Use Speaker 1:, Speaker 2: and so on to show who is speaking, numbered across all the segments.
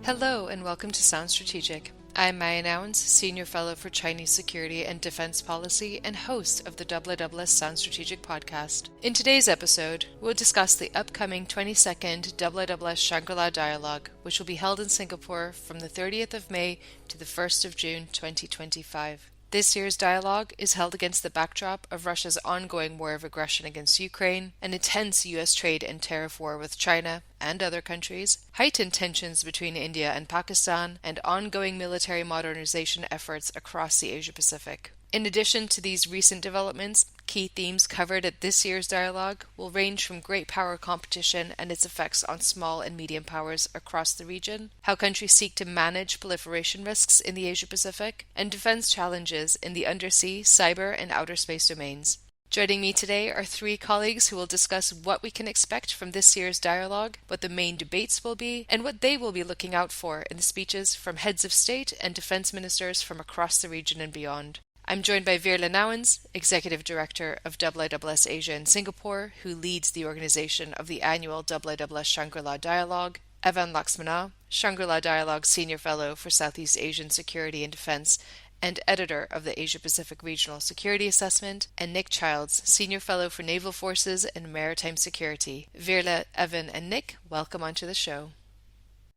Speaker 1: Hello and welcome to Sound Strategic. I'm Meia Nouwens, Senior Fellow for Chinese Security and Defense Policy and host of the IISS Sound Strategic podcast. In today's episode, we'll discuss the upcoming 22nd IISS Shangri-La Dialogue, which will be held in Singapore from the 30th of May to the 1st of June 2025. This year's dialogue is held against the backdrop of Russia's ongoing war of aggression against Ukraine, an intense U.S. trade and tariff war with China and other countries, heightened tensions between India and Pakistan, and ongoing military modernization efforts across the Asia-Pacific. In addition to these recent developments, key themes covered at this year's dialogue will range from great power competition and its effects on small and medium powers across the region, how countries seek to manage proliferation risks in the Asia-Pacific, and defense challenges in the undersea, cyber, and outer space domains. Joining me today are three colleagues who will discuss what we can expect from this year's dialogue, what the main debates will be, and what they will be looking out for in the speeches from heads of state and defense ministers from across the region and beyond. I'm joined by Veerle Nouwens, Executive Director of IISS Asia in Singapore, who leads the organization of the annual IISS Shangri-La Dialogue, Evan Laksmana, Shangri-La Dialogue Senior Fellow for Southeast Asian Security and Defense and editor of the Asia-Pacific Regional Security Assessment, and Nick Childs, Senior Fellow for Naval Forces and Maritime Security. Veerle, Evan, and Nick, welcome onto the show.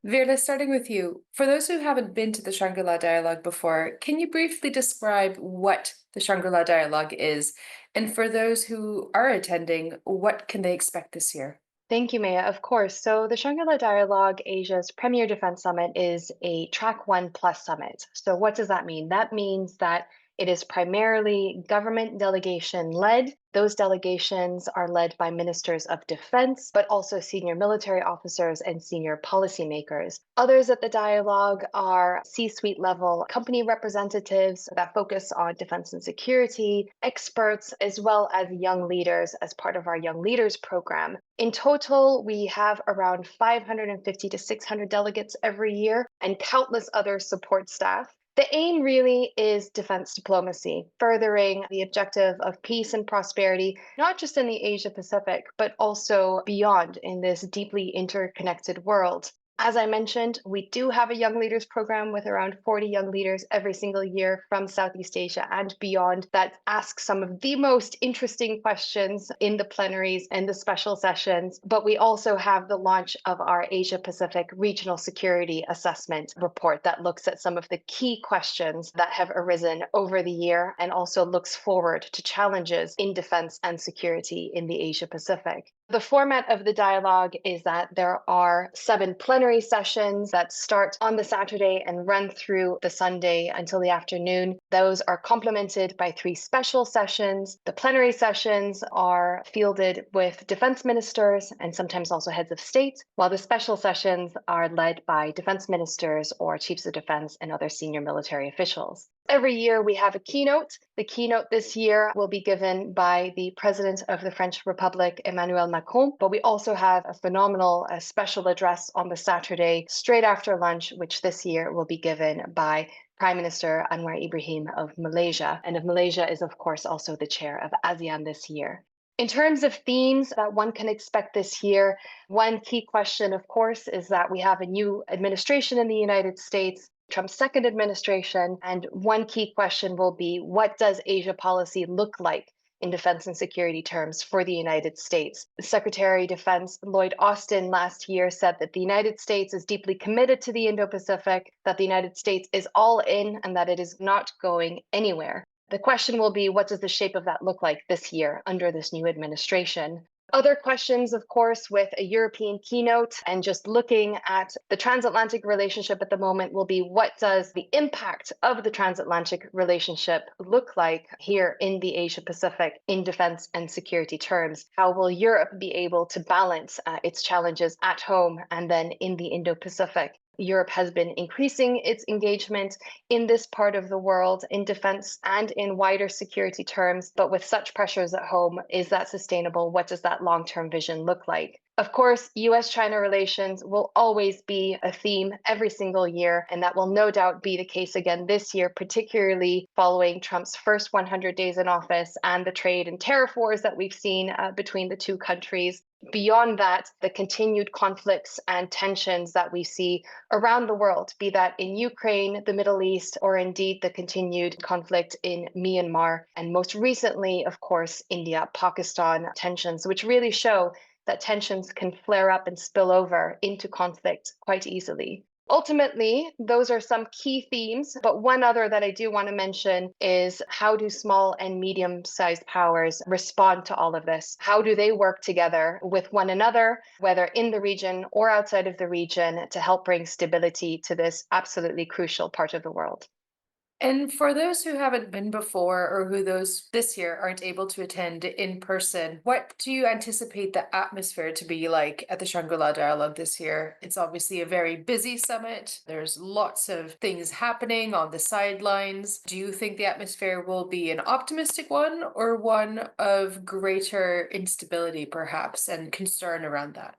Speaker 2: Veerle, starting with you. For those who haven't been to the Shangri-La Dialogue before, can you briefly describe what the Shangri-La Dialogue is? And for those who are attending, what can they expect this year?
Speaker 3: Thank you, Meia. Of course. So the Shangri-La Dialogue, Asia's premier defense summit, is a Track 1 Plus summit. So what does that mean? That means that it is primarily government delegation led. Those delegations are led by ministers of defense, but also senior military officers and senior policymakers. Others at the dialogue are C-suite level company representatives that focus on defense and security, experts, as well as young leaders as part of our Young Leaders program. In total, we have around 550 to 600 delegates every year and countless other support staff. The aim really is defense diplomacy, furthering the objective of peace and prosperity, not just in the Asia Pacific, but also beyond in this deeply interconnected world. As I mentioned, we do have a Young Leaders program with around 40 young leaders every single year from Southeast Asia and beyond that ask some of the most interesting questions in the plenaries and the special sessions. But we also have the launch of our Asia Pacific Regional Security Assessment report that looks at some of the key questions that have arisen over the year and also looks forward to challenges in defense and security in the Asia Pacific. The format of the dialogue is that there are 7 plenary sessions that start on the Saturday and run through the Sunday until the afternoon. Those are complemented by 3 special sessions. The plenary sessions are fielded with defense ministers and sometimes also heads of state, while the special sessions are led by defense ministers or chiefs of defense and other senior military officials. Every year we have a keynote. The keynote this year will be given by the President of the French Republic, Emmanuel Macron, but we also have a phenomenal special address on the Saturday straight after lunch, which this year will be given by Prime Minister Anwar Ibrahim of Malaysia. And Malaysia is, of course, also the chair of ASEAN this year. In terms of themes that one can expect this year, one key question, of course, is that we have a new administration in the United States, Trump's second administration, and one key question will be, what does Asia policy look like in defense and security terms for the United States? Secretary of Defense Lloyd Austin last year said that the United States is deeply committed to the Indo-Pacific, that the United States is all in, and that it is not going anywhere. The question will be, what does the shape of that look like this year under this new administration? Other questions, of course, with a European keynote and just looking at the transatlantic relationship at the moment will be, what does the impact of the transatlantic relationship look like here in the Asia Pacific in defense and security terms? How will Europe be able to balance its challenges at home and then in the Indo-Pacific? Europe has been increasing its engagement in this part of the world in defense and in wider security terms, but with such pressures at home, is that sustainable? What does that long-term vision look like? Of course, US-China relations will always be a theme every single year, and that will no doubt be the case again this year, particularly following Trump's first 100 days in office and the trade and tariff wars that we've seen between the two countries. Beyond that, the continued conflicts and tensions that we see around the world, be that in Ukraine, the Middle East, or indeed the continued conflict in Myanmar, and most recently, of course, India, Pakistan tensions, which really show that tensions can flare up and spill over into conflict quite easily. Ultimately, those are some key themes, but one other that I do want to mention is how do small and medium-sized powers respond to all of this? How do they work together with one another, whether in the region or outside of the region, to help bring stability to this absolutely crucial part of the world?
Speaker 2: And for those who haven't been before or who those this year aren't able to attend in person, what do you anticipate the atmosphere to be like at the Shangri-La Dialogue this year? It's obviously a very busy summit. There's lots of things happening on the sidelines. Do you think the atmosphere will be an optimistic one or one of greater instability, perhaps, and concern around that?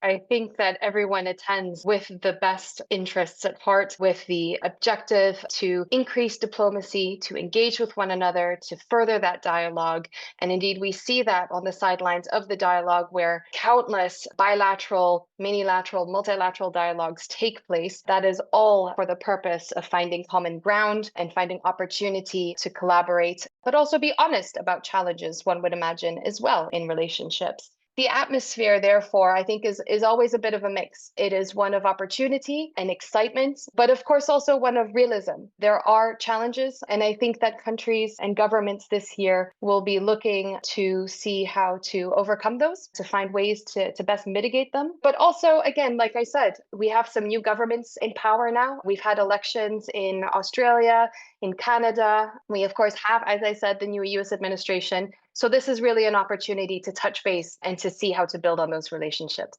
Speaker 3: I think that everyone attends with the best interests at heart, with the objective to increase diplomacy, to engage with one another, to further that dialogue. And indeed, we see that on the sidelines of the dialogue where countless bilateral, minilateral, multilateral dialogues take place. That is all for the purpose of finding common ground and finding opportunity to collaborate, but also be honest about challenges, one would imagine, as well in relationships. The atmosphere, therefore, I think is always a bit of a mix. It is one of opportunity and excitement, but of course also one of realism. There are challenges, and I think that countries and governments this year will be looking to see how to overcome those, to find ways to best mitigate them. But also, again, like I said, we have some new governments in power now. We've had elections in Australia, in Canada. We, of course, have, as I said, the new US administration. So this is really an opportunity to touch base and to see how to build on those relationships.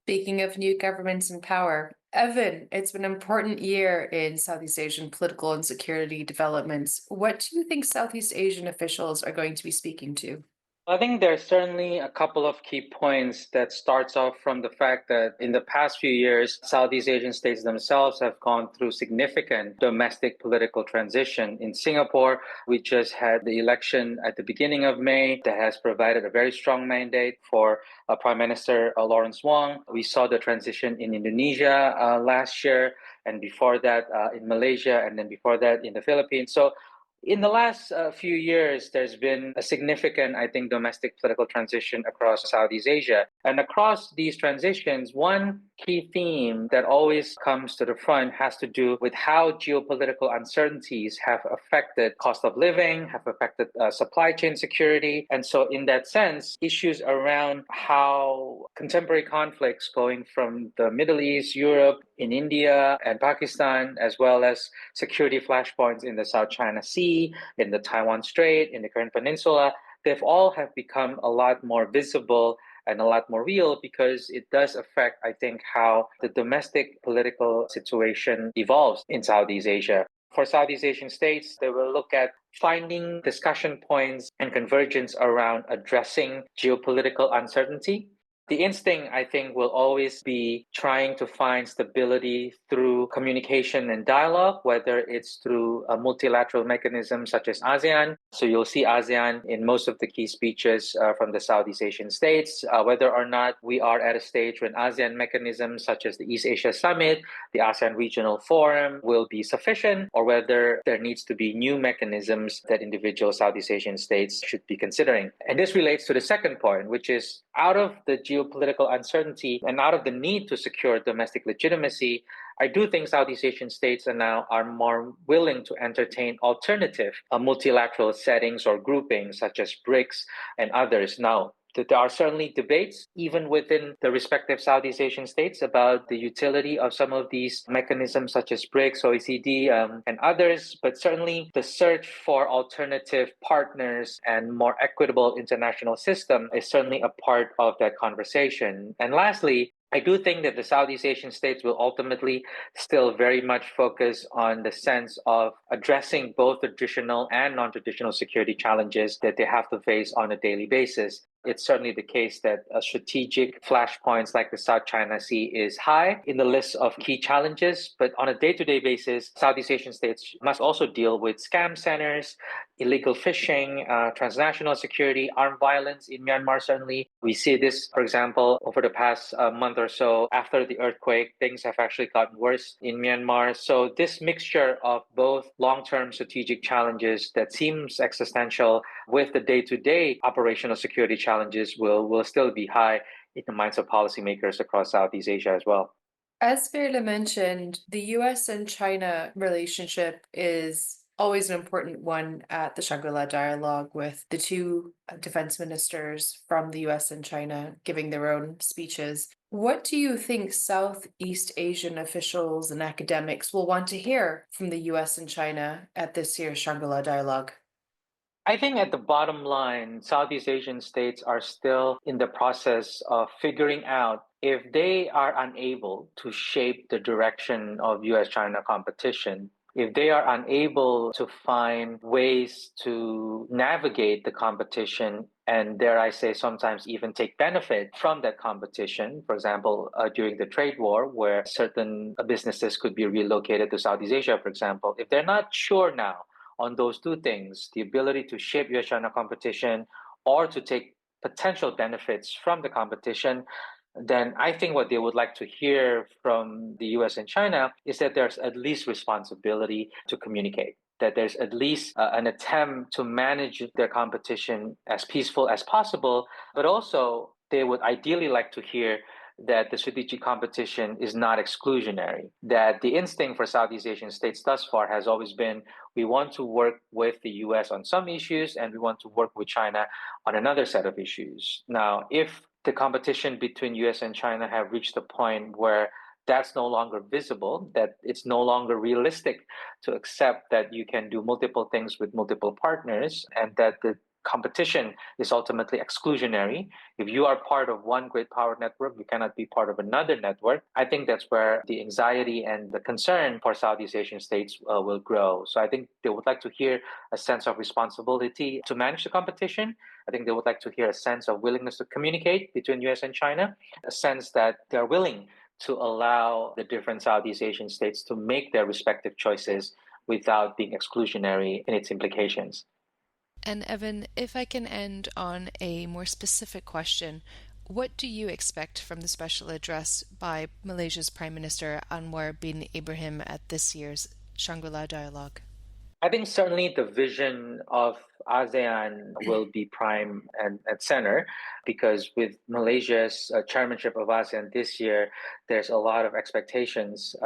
Speaker 2: Speaking of new governments in power, Evan, it's been an important year in Southeast Asian political and security developments. What do you think Southeast Asian officials are going to be speaking to?
Speaker 4: I think there's certainly a couple of key points that starts off from the fact that in the past few years, Southeast Asian states themselves have gone through significant domestic political transition. In Singapore, we just had the election at the beginning of May that has provided a very strong mandate for Prime Minister Lawrence Wong. We saw the transition in Indonesia last year, and before that in Malaysia, and then before that in the Philippines. So in the last few years, there's been a significant, I think, domestic political transition across Southeast Asia. And across these transitions, one key theme that always comes to the front has to do with how geopolitical uncertainties have affected cost of living, have affected supply chain security. And so in that sense, issues around how contemporary conflicts going from the Middle East, Europe, in India and Pakistan, as well as security flashpoints in the South China Sea, in the Taiwan Strait, in the Korean Peninsula, they've all have become a lot more visible and a lot more real because it does affect, I think, how the domestic political situation evolves in Southeast Asia. For Southeast Asian states, they will look at finding discussion points and convergence around addressing geopolitical uncertainty. The instinct, I think, will always be trying to find stability through communication and dialogue, whether it's through a multilateral mechanism such as ASEAN. So you'll see ASEAN in most of the key speeches from the Southeast Asian states, whether or not we are at a stage when ASEAN mechanisms such as the East Asia Summit, the ASEAN Regional Forum will be sufficient, or whether there needs to be new mechanisms that individual Southeast Asian states should be considering. And this relates to the second point, which is out of the geopolitical uncertainty and out of the need to secure domestic legitimacy, I do think Southeast Asian states are more willing to entertain alternative multilateral settings or groupings such as BRICS and others. Now, there are certainly debates, even within the respective Southeast Asian states, about the utility of some of these mechanisms such as BRICS, OECD, and others. But certainly the search for alternative partners and more equitable international system is certainly a part of that conversation. And lastly, I do think that the Southeast Asian states will ultimately still very much focus on the sense of addressing both traditional and non-traditional security challenges that they have to face on a daily basis. It's certainly the case that strategic flashpoints like the South China Sea is high in the list of key challenges. But on a day-to-day basis, Southeast Asian states must also deal with scam centers, illegal fishing, transnational security, armed violence in Myanmar, certainly. We see this, for example, over the past month or so after the earthquake, things have actually gotten worse in Myanmar. So this mixture of both long-term strategic challenges that seems existential with the day-to-day operational security challenges will still be high in the minds of policymakers across Southeast Asia as well.
Speaker 2: As Veerle mentioned, the US and China relationship is always an important one at the Shangri-La Dialogue, with the two defense ministers from the US and China giving their own speeches. What do you think Southeast Asian officials and academics will want to hear from the US and China at this year's Shangri-La Dialogue?
Speaker 4: I think at the bottom line, Southeast Asian states are still in the process of figuring out if they are unable to shape the direction of US China competition, if they are unable to find ways to navigate the competition and, dare I say, sometimes even take benefit from that competition. For example, during the trade war, where certain businesses could be relocated to Southeast Asia, for example, if they're not sure now on those two things, the ability to shape US-China competition or to take potential benefits from the competition, then I think what they would like to hear from the US and China is that there's at least responsibility to communicate, that there's at least an attempt to manage their competition as peaceful as possible, but also they would ideally like to hear that the strategic competition is not exclusionary, that the instinct for Southeast Asian states thus far has always been we want to work with the US on some issues and we want to work with China on another set of issues. Now, if the competition between US and China have reached a point where that's no longer visible, that it's no longer realistic to accept that you can do multiple things with multiple partners, and that the competition is ultimately exclusionary. If you are part of one great power network, you cannot be part of another network. I think that's where the anxiety and the concern for Southeast Asian states will grow. So I think they would like to hear a sense of responsibility to manage the competition. I think they would like to hear a sense of willingness to communicate between US and China, a sense that they're willing to allow the different Southeast Asian states to make their respective choices without being exclusionary in its implications.
Speaker 1: And Evan, if I can end on a more specific question, what do you expect from the special address by Malaysia's Prime Minister Anwar bin Ibrahim at this year's Shangri-La Dialogue?
Speaker 4: I think certainly the vision of ASEAN will be prime and at center, because with Malaysia's chairmanship of ASEAN this year, there's a lot of expectations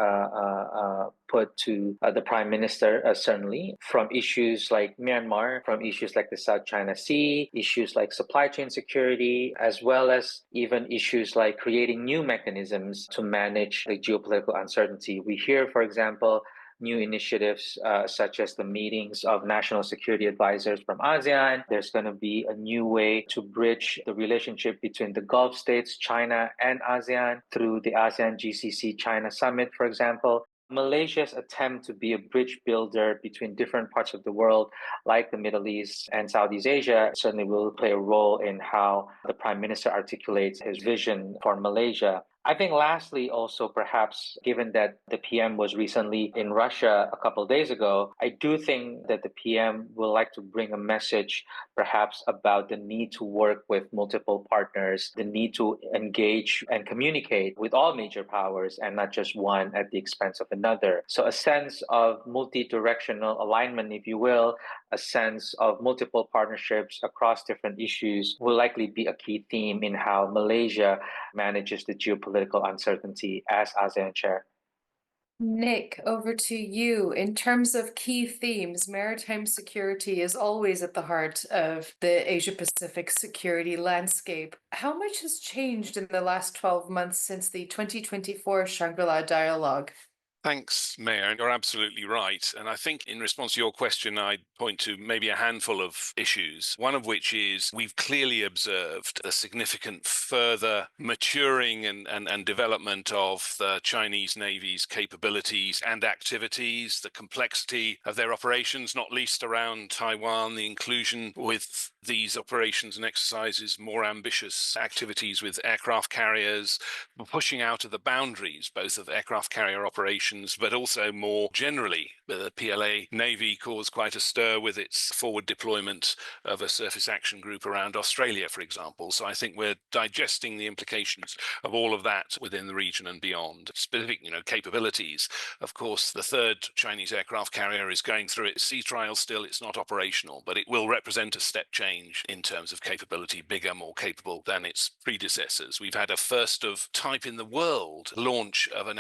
Speaker 4: put to the Prime Minister, certainly, from issues like Myanmar, from issues like the South China Sea, issues like supply chain security, as well as even issues like creating new mechanisms to manage the geopolitical uncertainty. We hear, for example, new initiatives such as the meetings of national security advisors from ASEAN. There's going to be a new way to bridge the relationship between the Gulf states, China, and ASEAN through the ASEAN GCC China Summit, for example. Malaysia's attempt to be a bridge builder between different parts of the world, like the Middle East and Southeast Asia, certainly will play a role in how the Prime Minister articulates his vision for Malaysia. I think lastly, also perhaps, given that the PM was recently in Russia a couple of days ago, I do think that the PM will like to bring a message perhaps about the need to work with multiple partners, the need to engage and communicate with all major powers and not just one at the expense of another. So a sense of multi-directional alignment, if you will, a sense of multiple partnerships across different issues will likely be a key theme in how Malaysia manages the geopolitical uncertainty as ASEAN chair.
Speaker 2: Nick, over to you. In terms of key themes, maritime security is always at the heart of the Asia-Pacific security landscape. How much has changed in the last 12 months since the 2024 Shangri-La Dialogue?
Speaker 5: Thanks, Mayor. And you're absolutely right. And I think in response to your question, I'd point to maybe a handful of issues, one of which is we've clearly observed a significant further maturing and development of the Chinese Navy's capabilities and activities, the complexity of their operations, not least around Taiwan, the inclusion with these operations and exercises, more ambitious activities with aircraft carriers, pushing out of the boundaries, both of aircraft carrier operations, but also more generally, the PLA Navy caused quite a stir with its forward deployment of a surface action group around Australia, for example. So I think we're digesting the implications of all of that within the region and beyond. Specific, capabilities. Of course, the third Chinese aircraft carrier is going through its sea trials still. It's not operational, but it will represent a step change in terms of capability, bigger, more capable than its predecessors. We've had a first of type in the world launch of an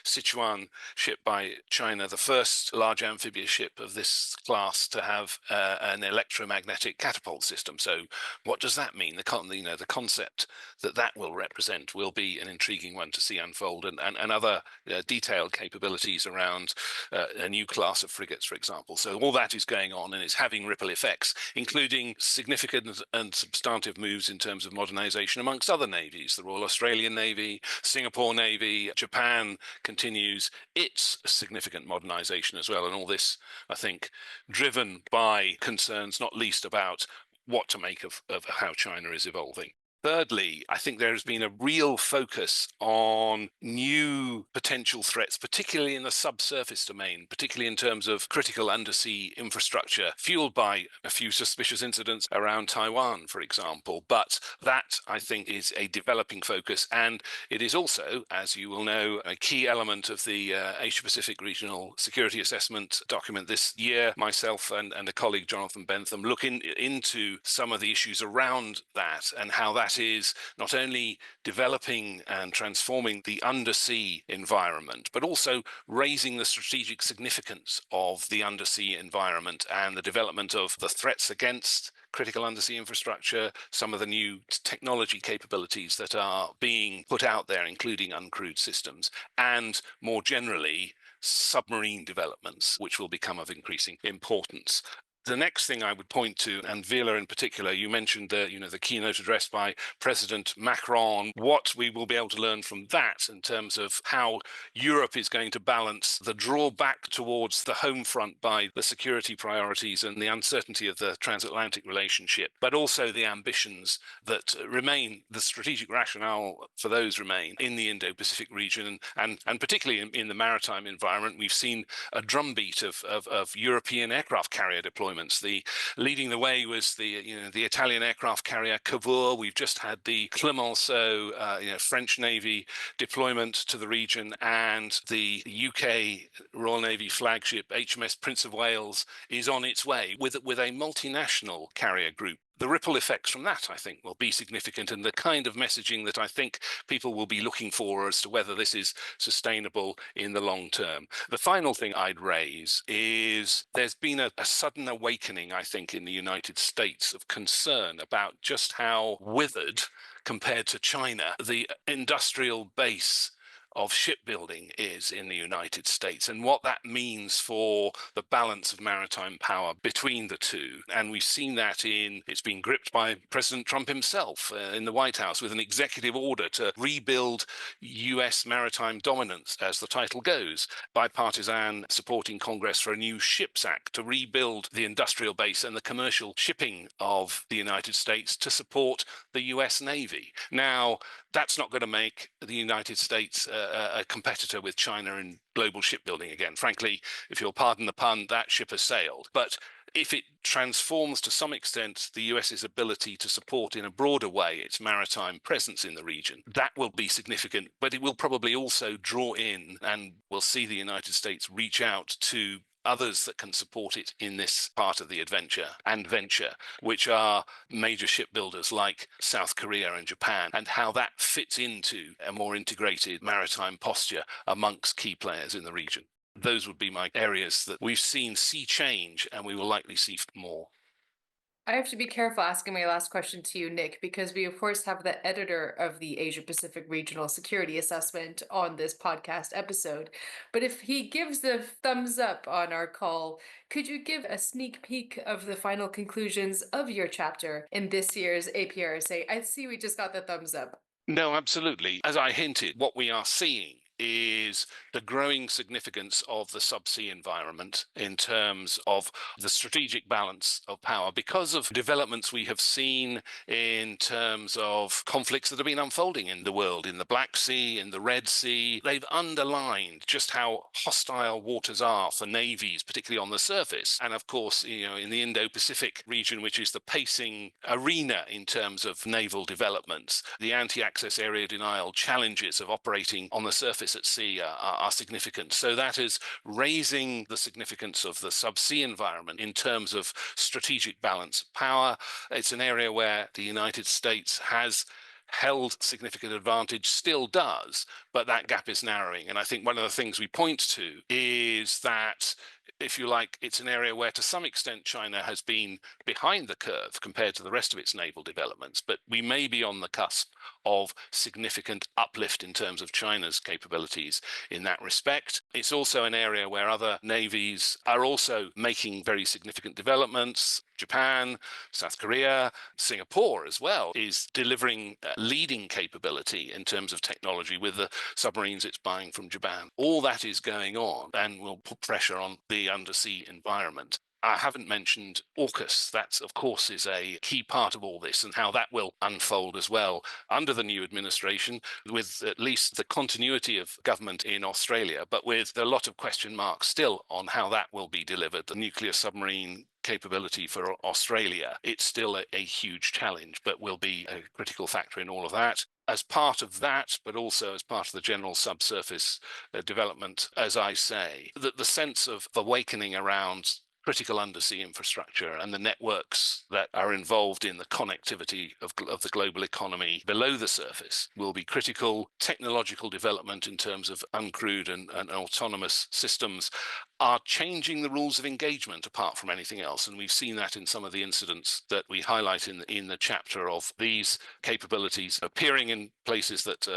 Speaker 5: Sichuan ship by China, the first large amphibious ship of this class to have an electromagnetic catapult system. So what does that mean? The concept that will represent will be an intriguing one to see unfold, and other detailed capabilities around a new class of frigates, for example. So all that is going on, and it's having ripple effects, including significant and substantive moves in terms of modernization amongst other navies. The Royal Australian Navy, Singapore Navy, Japan continues its significant modernization as well. And all this, I think, driven by concerns not least about what to make of how China is evolving. Thirdly, I think there has been a real focus on new potential threats, particularly in the subsurface domain, particularly in terms of critical undersea infrastructure, fueled by a few suspicious incidents around Taiwan, for example. But that, I think, is a developing focus. And it is also, as you will know, a key element of the Asia-Pacific Regional Security Assessment document this year. Myself and a colleague, Jonathan Bentham, look into some of the issues around that and how that is not only developing and transforming the undersea environment, but also raising the strategic significance of the undersea environment and the development of the threats against critical undersea infrastructure, some of the new technology capabilities that are being put out there, including uncrewed systems, and more generally, submarine developments, which will become of increasing importance. The next thing I would point to, and Veerle in particular, you mentioned the keynote address by President Macron, what we will be able to learn from that in terms of how Europe is going to balance the drawback towards the home front by the security priorities and the uncertainty of the transatlantic relationship, but also the ambitions that remain, the strategic rationale for those remain in the Indo-Pacific region, and particularly in the maritime environment. We've seen a drumbeat of European aircraft carrier deployments. Leading the way was the Italian aircraft carrier Cavour. We've just had the Clemenceau French Navy deployment to the region, and the UK Royal Navy flagship HMS Prince of Wales is on its way with a multinational carrier group. The ripple effects from that, I think, will be significant, and the kind of messaging that I think people will be looking for as to whether this is sustainable in the long term. The final thing I'd raise is there's been a sudden awakening, I think, in the United States of concern about just how withered, compared to China, the industrial base of shipbuilding is in the United States, and what that means for the balance of maritime power between the two. And we've seen that it's been gripped by President Trump himself in the White House with an executive order to rebuild US maritime dominance, as the title goes, bipartisan support in Congress for a new Ships Act to rebuild the industrial base and the commercial shipping of the United States to support the US Navy. Now, that's not going to make the United States a competitor with China in global shipbuilding again. Frankly, if you'll pardon the pun, that ship has sailed. But if it transforms to some extent the US's ability to support in a broader way its maritime presence in the region, that will be significant, but it will probably also draw in, and we'll see the United States reach out to others that can support it in this part of the adventure and venture, which are major shipbuilders like South Korea and Japan, and how that fits into a more integrated maritime posture amongst key players in the region. Those would be my areas that we've seen sea change, and we will likely see more.
Speaker 2: I have to be careful asking my last question to you, Nick, because we, of course, have the editor of the Asia Pacific Regional Security Assessment on this podcast episode. But if he gives the thumbs up on our call, could you give a sneak peek of the final conclusions of your chapter in this year's APRSA? I see we just got the thumbs up.
Speaker 5: No, absolutely. As I hinted, what we are seeing is the growing significance of the subsea environment in terms of the strategic balance of power because of developments we have seen in terms of conflicts that have been unfolding in the world, in the Black Sea, in the Red Sea. They've underlined just how hostile waters are for navies, particularly on the surface. And of course, in the Indo-Pacific region, which is the pacing arena in terms of naval developments, the anti-access area denial challenges of operating on the surface at sea are significant. So that is raising the significance of the subsea environment in terms of strategic balance of power. It's an area where the United States has held significant advantage, still does, but that gap is narrowing. And I think one of the things we point to is that, if you like, it's an area where to some extent China has been behind the curve compared to the rest of its naval developments, but we may be on the cusp of significant uplift in terms of China's capabilities in that respect. It's also an area where other navies are also making very significant developments. Japan, South Korea, Singapore as well is delivering leading capability in terms of technology with the submarines it's buying from Japan. All that is going on and will put pressure on the undersea environment. I haven't mentioned AUKUS. That, of course, is a key part of all this and how that will unfold as well under the new administration, with at least the continuity of government in Australia, but with a lot of question marks still on how that will be delivered. The nuclear submarine capability for Australia, it's still a huge challenge, but will be a critical factor in all of that. As part of that, but also as part of the general subsurface development, as I say, that the sense of awakening around critical undersea infrastructure and the networks that are involved in the connectivity of the global economy below the surface will be critical. Technological development in terms of uncrewed and autonomous systems are changing the rules of engagement apart from anything else. And we've seen that in some of the incidents that we highlight in the chapter of these capabilities appearing in places that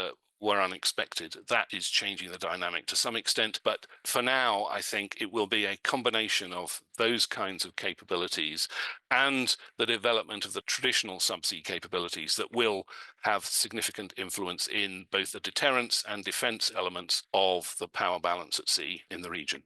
Speaker 5: were unexpected. That is changing the dynamic to some extent. But for now, I think it will be a combination of those kinds of capabilities and the development of the traditional subsea capabilities that will have significant influence in both the deterrence and defense elements of the power balance at sea in the region.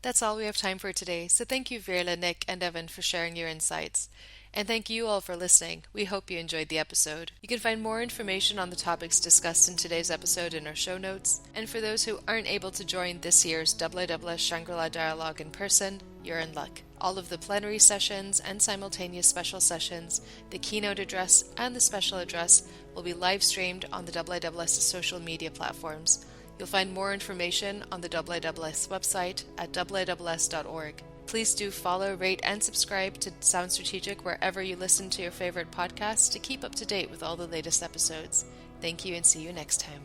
Speaker 1: That's all we have time for today, so thank you Veerle, Nick, and Evan for sharing your insights. And thank you all for listening. We hope you enjoyed the episode. You can find more information on the topics discussed in today's episode in our show notes. And for those who aren't able to join this year's IISS Shangri-La Dialogue in person, you're in luck. All of the plenary sessions and simultaneous special sessions, the keynote address, and the special address will be live streamed on the IISS social media platforms. You'll find more information on the IISS website at iiss.org. Please do follow, rate, and subscribe to Sound Strategic wherever you listen to your favorite podcasts to keep up to date with all the latest episodes. Thank you and see you next time.